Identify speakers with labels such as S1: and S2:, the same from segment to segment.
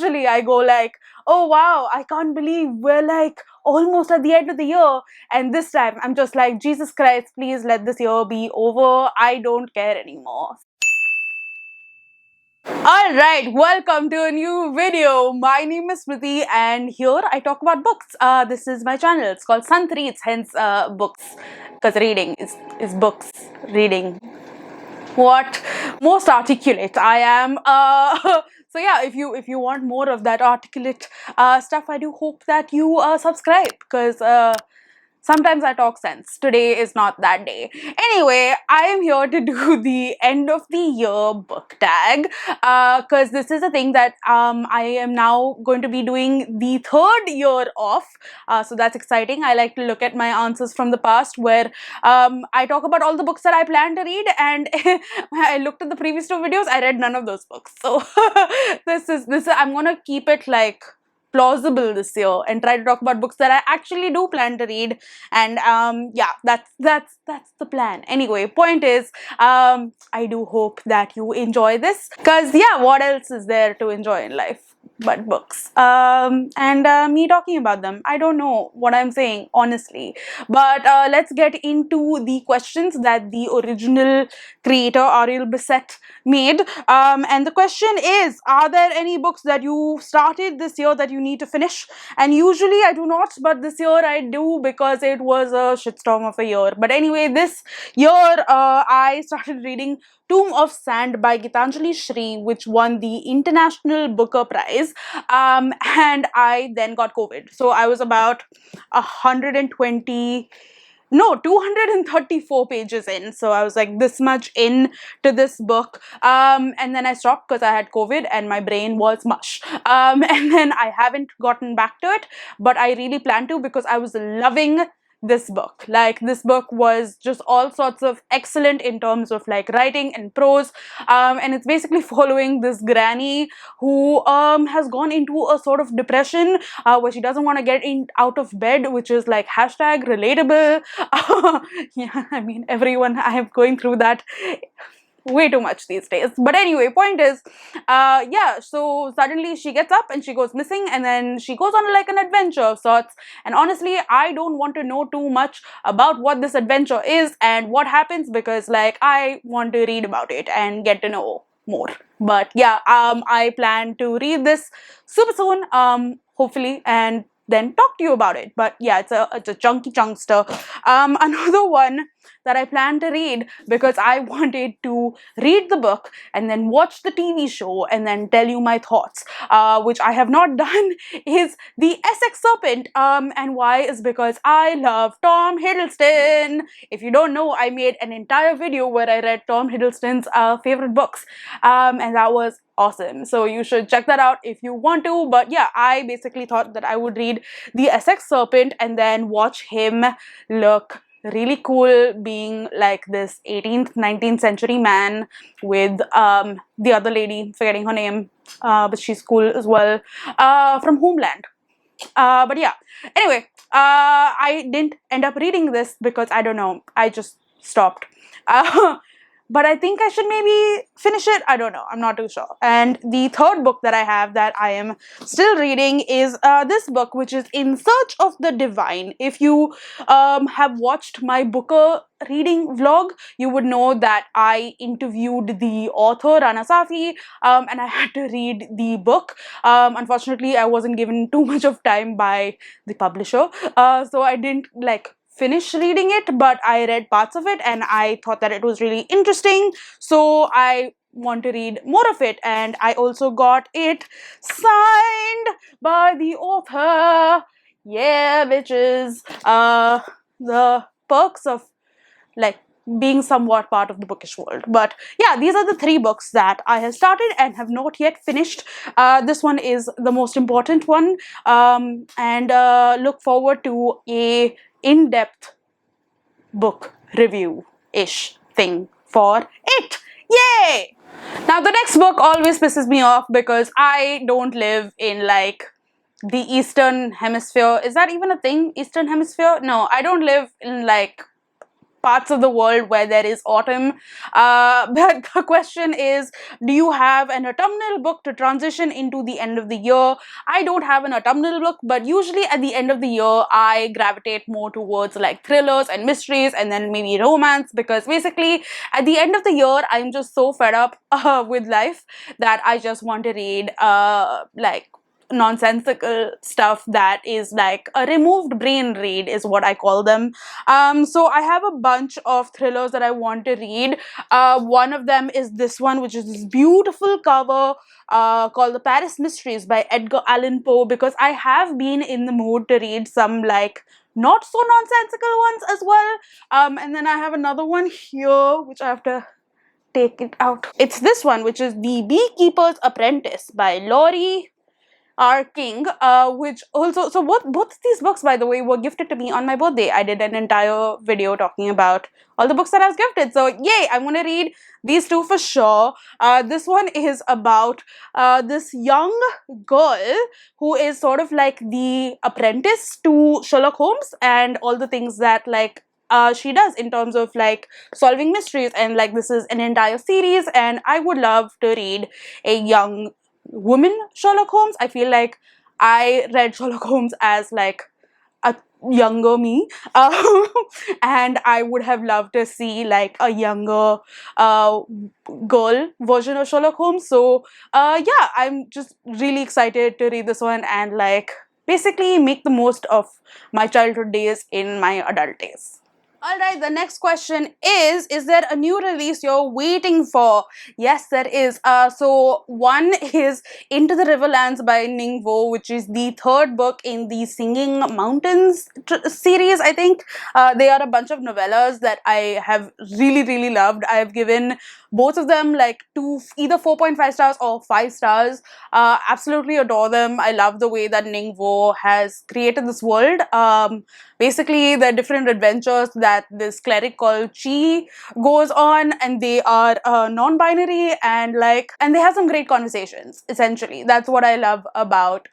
S1: usually I go like, oh wow, I can't believe we're like almost at the end of the year, and this time I'm just like, Jesus Christ, please let this year be over. I don't care anymore. Alright, welcome to a new video. My name is Smriti and here I talk about books. This is my channel. It's called Sant Reads, hence books, because reading is books. Reading. What most articulate I am. So yeah, if you want more of that articulate stuff, I do hope that you subscribe, because sometimes I talk sense. Today is not that day. Anyway, I am here to do the end of the year book tag, because this is a thing that I am now going to be doing the third year of. So that's exciting. I like to look at my answers from the past, where I talk about all the books that I plan to read, and I looked at the previous two videos, I read none of those books. So this is I'm gonna keep it like plausible this year and try to talk about books that I actually do plan to read, and yeah, that's the plan. Anyway, point is, I do hope that you enjoy this, because yeah, what else is there to enjoy in life but books, and me talking about them. I don't know what I'm saying, honestly, but let's get into the questions that the original creator Ariel Bissett made, and the question is, are there any books that you started this year that you need to finish? And usually I do not, but this year I do, because it was a shitstorm of a year. But anyway, this year I started reading Tomb of Sand by Geetanjali Shree, which won the International Booker Prize, and I then got COVID. So I was about 234 pages in. So I was like this much in to this book, and then I stopped because I had COVID and my brain was mush, and then I haven't gotten back to it, but I really plan to, because I was loving this book. Like, this book was just all sorts of excellent in terms of like writing and prose, and it's basically following this granny who has gone into a sort of depression, where she doesn't want to get out of bed, which is like hashtag relatable. Yeah, I mean, everyone, I am going through that way too much these days. But anyway, point is, yeah, so suddenly she gets up and she goes missing, and then she goes on like an adventure of sorts. And honestly, I don't want to know too much about what this adventure is and what happens, because like I want to read about it and get to know more. But yeah, I plan to read this super soon, hopefully, and then talk to you about it. But yeah, it's a chunky chunkster. Another one that I plan to read, because I wanted to read the book and then watch the TV show and then tell you my thoughts, which I have not done, is the Essex Serpent. And why is because I love Tom Hiddleston. If you don't know, I made an entire video where I read Tom Hiddleston's favorite books, and that was awesome. So you should check that out if you want to. But yeah, I basically thought that I would read the Essex Serpent and then watch him look really cool, being like this 18th 19th century man with the other lady, forgetting her name, but she's cool as well, from Homeland. But yeah, anyway, I didn't end up reading this because I don't know, I just stopped. But I think I should maybe finish it. I don't know. I'm not too sure. And the third book that I have that I am still reading is this book, which is In Search of the Divine. If you have watched my Booker reading vlog, you would know that I interviewed the author, Rana, and I had to read the book. Unfortunately, I wasn't given too much of time by the publisher, so I didn't like finish reading it, but I read parts of it and I thought that it was really interesting, so I want to read more of it. And I also got it signed by the author. Yeah, bitches. The perks of like being somewhat part of the bookish world. But yeah, these are the three books that I have started and have not yet finished. This one is the most important one, and look forward to a in-depth book review-ish thing for it. Yay! Now the next book always pisses me off because I don't live in like the Eastern Hemisphere. Is that even a thing? Eastern Hemisphere? No, I don't live in like parts of the world where there is autumn. But the question is, do you have an autumnal book to transition into the end of the year? I don't have an autumnal book, but usually at the end of the year, I gravitate more towards like thrillers and mysteries and then maybe romance, because basically at the end of the year, I'm just so fed up with life that I just want to read like nonsensical stuff that is like a removed brain read is what I call them. So I have a bunch of thrillers that I want to read. One of them is this one, which is this beautiful cover called The Paris Mysteries by Edgar Allan Poe, because I have been in the mood to read some like not so nonsensical ones as well. And then I have another one here which I have to take it out. It's this one, which is The Beekeeper's Apprentice by Laurie King, which also, so both of these books, by the way, were gifted to me on my birthday. I did an entire video talking about all the books that I was gifted. So yay, I'm going to read these two for sure. This one is about this young girl who is sort of like the apprentice to Sherlock Holmes and all the things that like she does in terms of like solving mysteries, and like this is an entire series, and I would love to read a young woman Sherlock Holmes. I feel like I read Sherlock Holmes as like a younger me, and I would have loved to see like a younger girl version of Sherlock Holmes. So yeah, I'm just really excited to read this one and like basically make the most of my childhood days in my adult days. Alright, the next question is there a new release you're waiting for? Yes, there is. So one is Into the Riverlands by Nghi, which is the third book in the Singing Mountains series, I think. They are a bunch of novellas that I have really loved. I have given both of them like either 4.5 stars or 5 stars. Absolutely adore them. I love the way that Nghi has created this world. Basically, the different adventures that this cleric called Chi goes on, and they are non-binary and they have some great conversations. Essentially, that's what I love about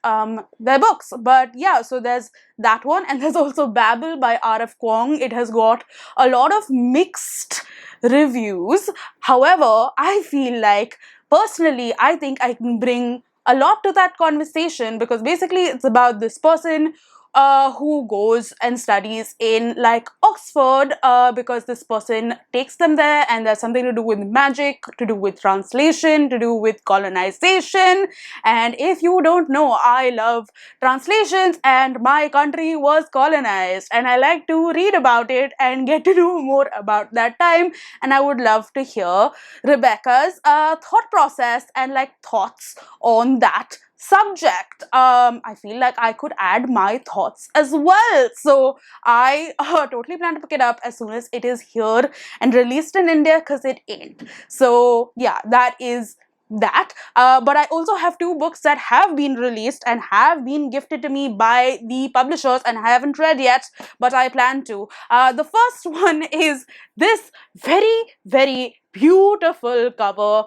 S1: their books. But yeah, so there's that one, and there's also Babel by RF Kuang. It has got a lot of mixed reviews. However, I feel like personally, I think I can bring a lot to that conversation, because basically it's about this person who goes and studies in like Oxford, because this person takes them there, and there's something to do with magic, to do with translation, to do with colonization. And if you don't know, I love translations, and my country was colonized, and I like to read about it and get to know more about that time. And I would love to hear Rebecca's thought process and like thoughts on that subject. I feel like I could add my thoughts as well. So I totally plan to pick it up as soon as it is here and released in India, because it ain't. So yeah, that is that. But I also have two books that have been released and have been gifted to me by the publishers, and I haven't read yet, but I plan to. The first one is this very beautiful cover,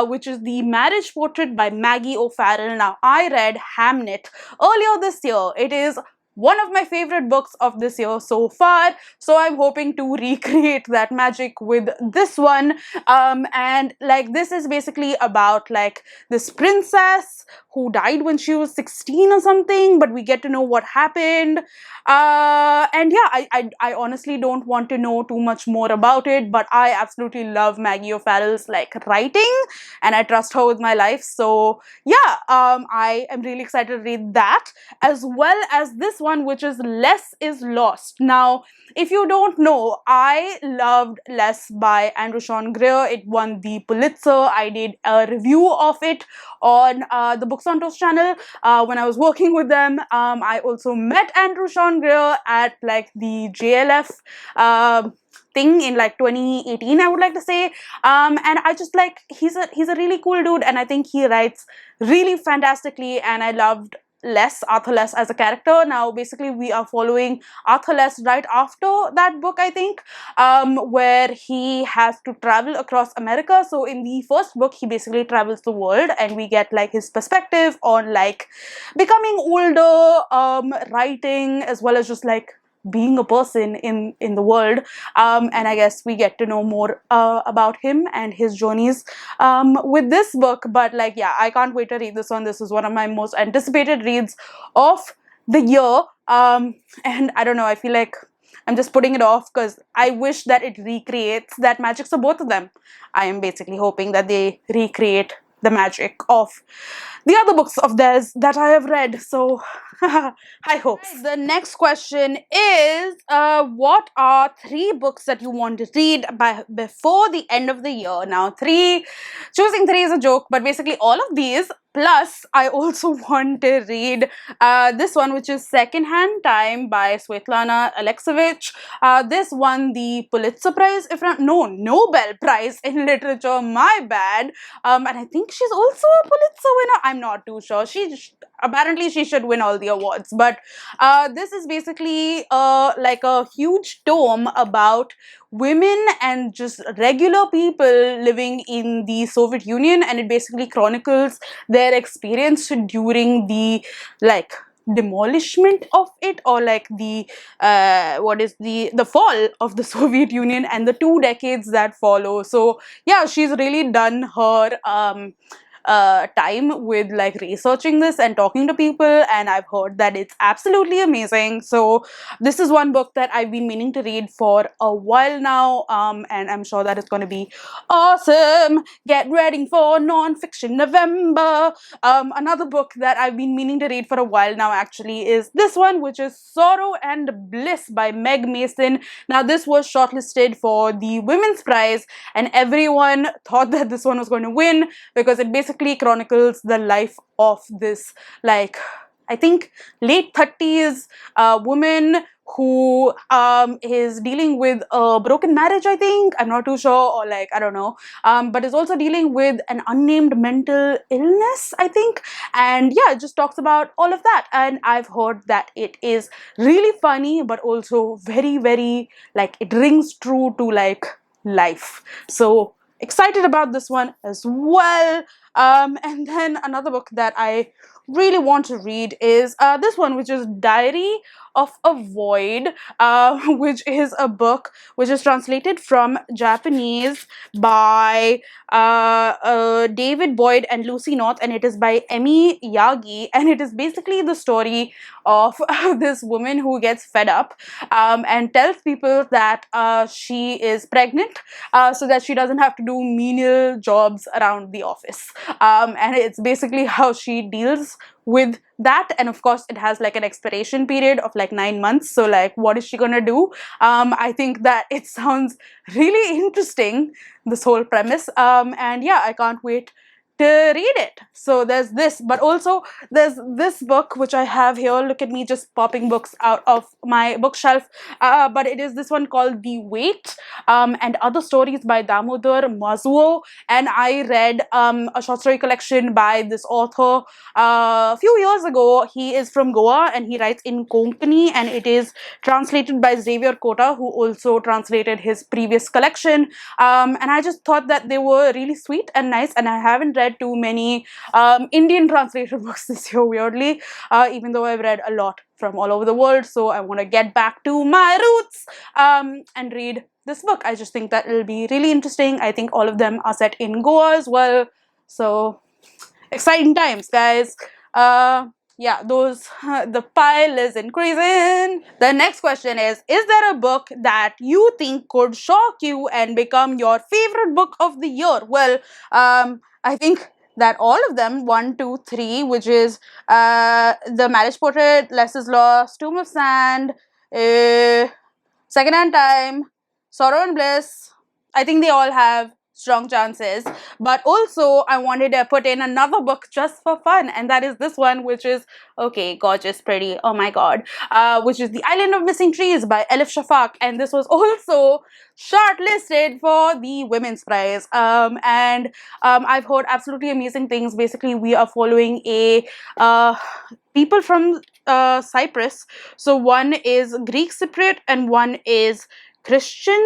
S1: which is The Marriage Portrait by Maggie O'Farrell. Now, I read Hamnet earlier this year. It is one of my favorite books of this year so far, so I'm hoping to recreate that magic with this one. And like this is basically about like this princess who died when she was 16 or something, but we get to know what happened. And yeah, I honestly don't want to know too much more about it, but I absolutely love Maggie O'Farrell's like writing, and I trust her with my life. So yeah, I am really excited to read that, as well as this one, which is Less is Lost. Now, if you don't know, I loved Less by Andrew Sean Greer. It won the Pulitzer. I did a review of it on the Books on Toast channel when I was working with them. I also met Andrew Sean Greer at like the JLF thing in like 2018, I would like to say. And I just like, he's a really cool dude, and I think he writes really fantastically, and I loved Arthur Less as a character. Now, basically, we are following Arthur Less right after that book, I think, where he has to travel across America. So in the first book, he basically travels the world, and we get like his perspective on like becoming older, writing, as well as just like being a person in the world. And I guess we get to know more about him and his journeys with this book. But like, yeah, I can't wait to read this one. This is one of my most anticipated reads of the year. And I don't know, I feel like I'm just putting it off because I wish that it recreates that magic. So both of them, I am basically hoping that they recreate the magic of the other books of theirs that I have read. So high hopes. The next question is, what are 3 books that you want to read before the end of the year? Now, choosing 3 is a joke, but basically all of these. Plus, I also want to read this one, which is Secondhand Time by Svetlana Alexievich. This won the Pulitzer Prize, Nobel Prize in Literature, my bad. And I think she's also a Pulitzer winner. I'm not too sure. Apparently she should win all the awards. But this is basically like a huge tome about women and just regular people living in the Soviet Union, and it basically chronicles their experience during the like demolishment of it, or like the the fall of the Soviet Union and the 2 decades that follow. So yeah, she's really done her time with like researching this and talking to people, and I've heard that it's absolutely amazing. So this is one book that I've been meaning to read for a while now, and I'm sure that it's going to be awesome. Get ready for non-fiction November. Another book that I've been meaning to read for a while now actually is this one, which is Sorrow and Bliss by Meg Mason. Now this was shortlisted for the Women's Prize, and everyone thought that this one was going to win because it basically chronicles the life of this, like, I think late 30s woman who is dealing with a broken marriage, I think. I'm not too sure, or like, I don't know. But is also dealing with an unnamed mental illness, I think. And yeah, it just talks about all of that. And I've heard that it is really funny, but also very, very, like, it rings true to like life. So excited about this one as well. And then another book that I really want to read is this one, which is Diary of a Void, which is a book which is translated from Japanese by David Boyd and Lucy North, and it is by Emi Yagi, and it is basically the story of this woman who gets fed up and tells people that she is pregnant so that she doesn't have to do menial jobs around the office. And it's basically how she deals with that, and of course it has like an expiration period of like 9 months. So like, what is she gonna do? I think that it sounds really interesting, this whole premise, and yeah, I can't wait to read it. So there's this, but also there's this book which I have here. Look at me just popping books out of my bookshelf, but it is this one called The Wait and Other Stories by Damodar Mazuo. And I read a short story collection by this author a few years ago. He is from Goa and he writes in Konkani, and it is translated by Xavier Kota, who also translated his previous collection, and I just thought that they were really sweet and nice, and I haven't read too many Indian translated books this year, weirdly, even though I've read a lot from all over the world. So I want to get back to my roots and read this book. I just think that it'll be really interesting. I think all of them are set in Goa as well. So exciting times, guys. Yeah, the pile is increasing. The next question is there a book that you think could shock you and become your favorite book of the year? Well, I think that all of them, 1, 2, 3, which is The Marriage Portrait, Less Is Lost, Tomb of Sand, Secondhand Time, Sorrow and Bliss, I think they all have strong chances. But also I wanted to put in another book just for fun, and that is this one, which is, okay, gorgeous, pretty, oh my god, which is The Island of Missing Trees by Elif Shafak, and this was also shortlisted for the Women's Prize. And I've heard absolutely amazing things. Basically, we are following a people from Cyprus. So one is Greek Cypriot and one is Christian,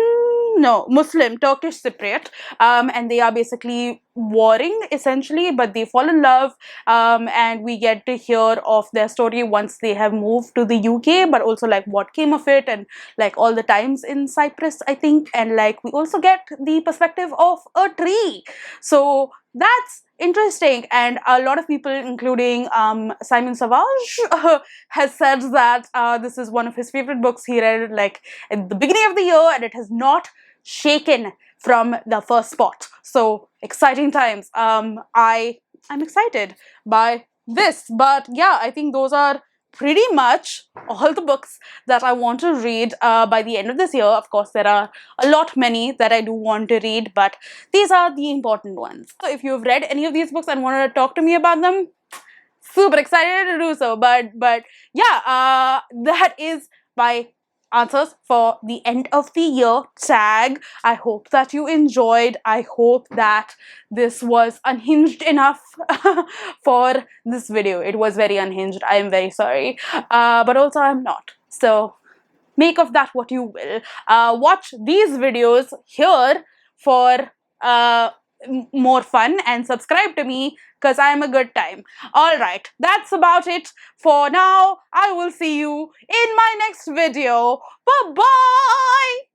S1: no, Muslim, Turkish Cypriot, and they are basically warring essentially, but they fall in love, and we get to hear of their story once they have moved to the UK, but also like what came of it and like all the times in Cyprus, I think, and like we also get the perspective of a tree. So that's interesting, and a lot of people, including Simon Savage, has said that this is one of his favorite books. He read it like at the beginning of the year, and it has not shaken from the first spot. So exciting times. I'm excited by this, but yeah, I think those are pretty much all the books that I want to read by the end of this year. Of course, there are a lot many that I do want to read, but these are the important ones. So if you've read any of these books and want to talk to me about them, super excited to do so. But yeah, that is my answers for the end of the year tag. I hope that you enjoyed. I hope that this was unhinged enough for this video. It was very unhinged. I am very sorry, but also I'm not. So make of that what you will. Watch these videos here for more fun, and subscribe to me because I am a good time. Alright, that's about it for now. I will see you in my next video. Bye bye!